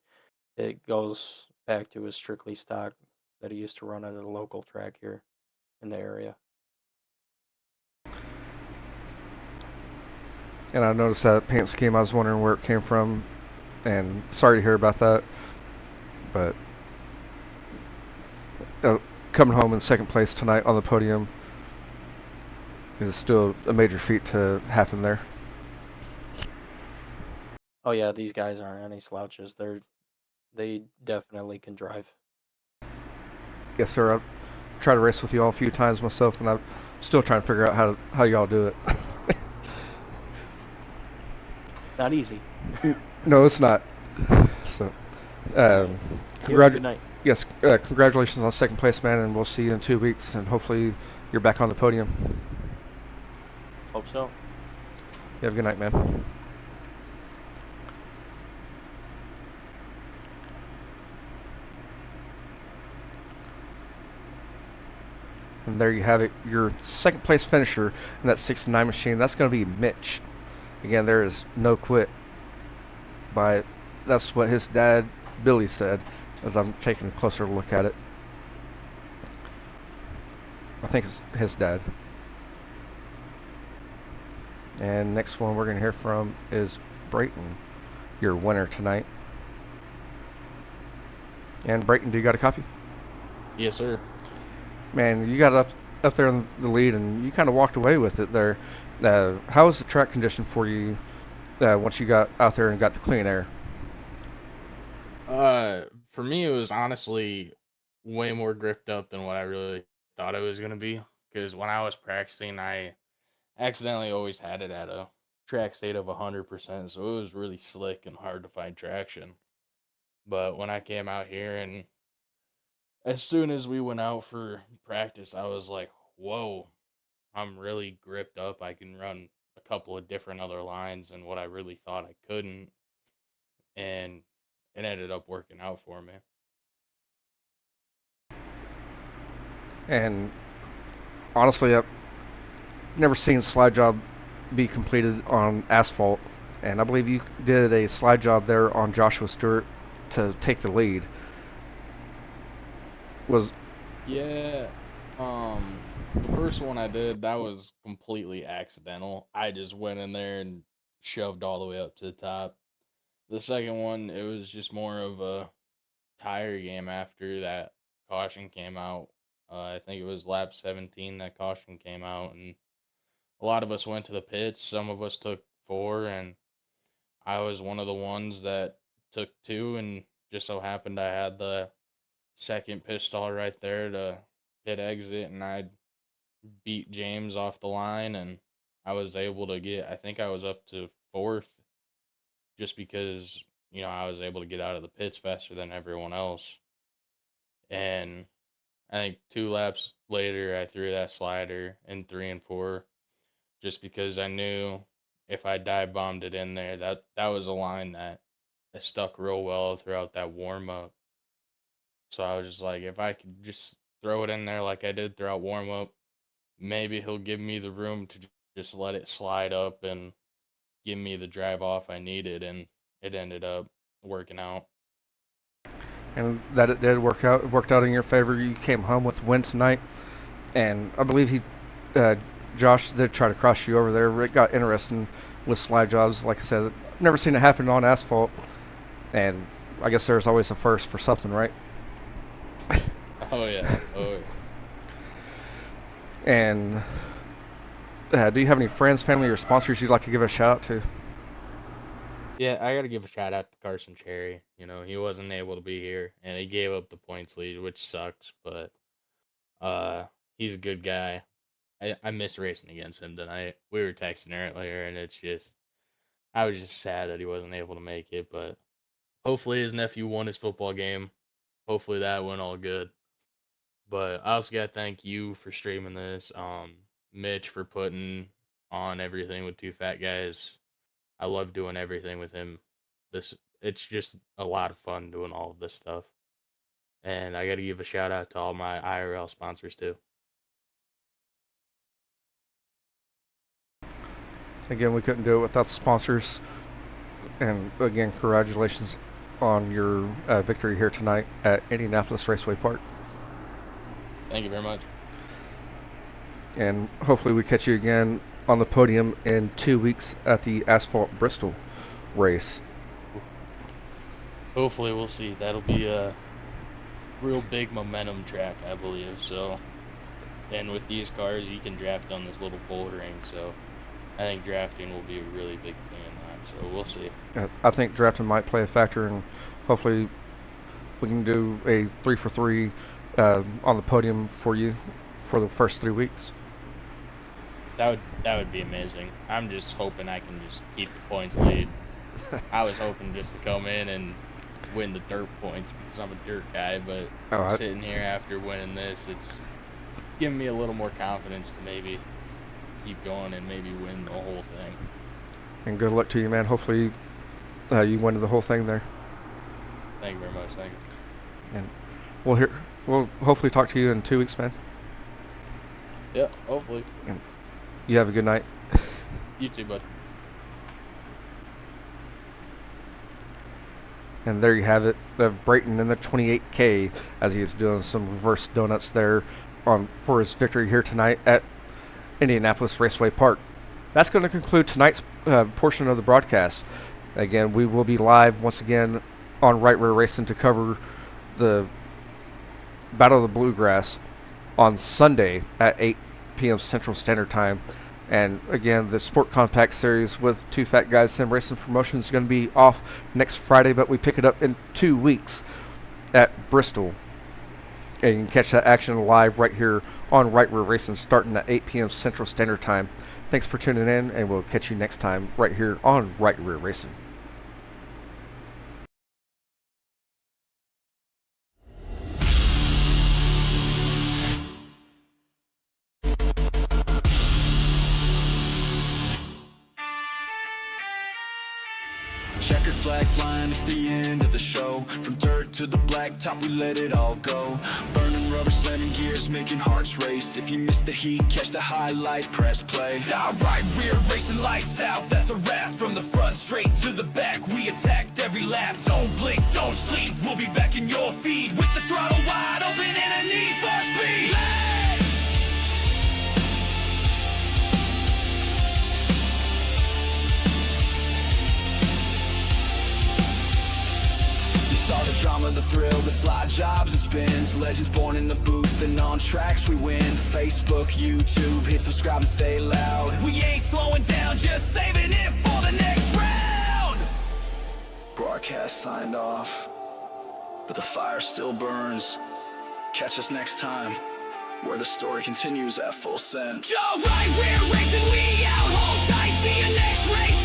It goes back to his strictly stock that he used to run at a local track here in the area. And I noticed that paint scheme. I was wondering where it came from, and sorry to hear about that. But coming home in second place tonight on the podium is still a major feat to happen there. Oh yeah, these guys aren't any slouches. They definitely can drive. Yes, sir. I've tried to race with you all a few times myself, and I'm still trying to figure out how y'all do it. Not easy. No, it's not. So, Good night. Yes, congratulations on second place, man, and we'll see you in 2 weeks, and hopefully you're back on the podium. Hope so. You have a good night, man. And there you have it, your second place finisher in that 69 machine. That's going to be Mitch. Again, there is no quit, but that's what his dad, Billy, said as I'm taking a closer look at it. I think it's his dad. And next one we're going to hear from is Brayton, your winner tonight. And Brayton, do you got a copy? Yes, sir. Man, you got up there in the lead, and you kind of walked away with it there. How was the track condition for you once you got out there and got the clean air? For me, it was honestly way more gripped up than what I really thought it was going to be. Because when I was practicing, I accidentally always had it at a track state of 100%. So it was really slick and hard to find traction. But when I came out here, and as soon as we went out for practice, I was like, whoa, I'm really gripped up. I can run a couple of different other lines than what I really thought I couldn't. And it ended up working out for me. And honestly, I've never seen a slide job be completed on asphalt. And I believe you did a slide job there on Joshua Stewart to take the lead. Yeah. The first one I did, that was completely accidental. I just went in there and shoved all the way up to the top. The second one, it was just more of a tire game after that caution came out. I think it was lap 17 that caution came out, and a lot of us went to the pits. Some of us took 4, and I was one of the ones that took 2, and just so happened I had the second pit stall right there to pit exit, and I beat James off the line, and I was able to get, I think I was up to 4th just because, I was able to get out of the pits faster than everyone else. And I think 2 laps later, I threw that slider in 3 and 4 just because I knew if I dive bombed it in there, that was a line that stuck real well throughout that warm up. So I was just like, if I could just throw it in there like I did throughout warm up, maybe he'll give me the room to just let it slide up and give me the drive off I needed, and it ended up working out. And that it did work out. It worked out in your favor. You came home with the win tonight, and I believe Josh did try to cross you over there. It got interesting with slide jobs. Like I said, I've never seen it happen on asphalt, and I guess there's always a first for something, right? Oh yeah. And do you have any friends, family, or sponsors you'd like to give a shout out to? Yeah, I got to give a shout out to Carson Cherry. He wasn't able to be here, and he gave up the points lead, which sucks, but he's a good guy. I missed racing against him tonight. We were texting earlier, and I was just sad that he wasn't able to make it, but hopefully his nephew won his football game. Hopefully that went all good. But I also got to thank you for streaming this, Mitch for putting on everything with Two Fat Guys. I love doing everything with him. It's just a lot of fun doing all of this stuff. And I got to give a shout out to all my IRL sponsors too. Again, we couldn't do it without the sponsors. And again, congratulations on your victory here tonight at Indianapolis Raceway Park. Thank you very much. And hopefully we catch you again on the podium in 2 weeks at the Asphalt Bristol race. Hopefully we'll see. That'll be a real big momentum track, I believe. So, and with these cars, you can draft on this little bouldering. So, I think drafting will be a really big thing in that. So we'll see. I think drafting might play a factor, and hopefully we can do a 3 for 3 on the podium for you for the first 3 weeks. That would be amazing. I'm just hoping I can just keep the points lead. I was hoping just to come in and win the dirt points because I'm a dirt guy, but sitting here after winning this, it's giving me a little more confidence to maybe keep going and maybe win the whole thing. And good luck to you, man. Hopefully you win the whole thing there. Thank you very much. Thank you. And we'll hopefully talk to you in 2 weeks, man. Yeah, hopefully. You have a good night. You too, bud. And there you have it, Brayton in the 28K as he is doing some reverse donuts there for his victory here tonight at Indianapolis Raceway Park. That's going to conclude tonight's portion of the broadcast. Again, we will be live once again on Right Rear Racing to cover the Battle of the Bluegrass on Sunday at 8 p.m. Central Standard Time. And again, the Sport Compact Series with Two Fat Guys Sim Racing Promotions is going to be off next Friday, but we pick it up in 2 weeks at Bristol. And you can catch that action live right here on Right Rear Racing starting at 8 p.m. Central Standard Time. Thanks for tuning in, and we'll catch you next time right here on Right Rear Racing. Checkered flag flying, it's the end of the show. From dirt to the blacktop, we let it all go. Burning rubber, slamming gears, making hearts race. If you miss the heat, catch the highlight, press play. Right rear racing, lights out, that's a wrap. From the front straight to the back, we attacked every lap. Don't blink, don't sleep, we'll be back in your feed with the throttle wide open and a need for speed. Saw the drama, the thrill, the slide jobs and spins. Legends born in the booth and on tracks we win. Facebook, YouTube, hit subscribe and stay loud. We ain't slowing down, just saving it for the next round. Broadcast signed off, but the fire still burns. Catch us next time, where the story continues at full send. Joe, right rear racing, we out, hold tight, see you next race.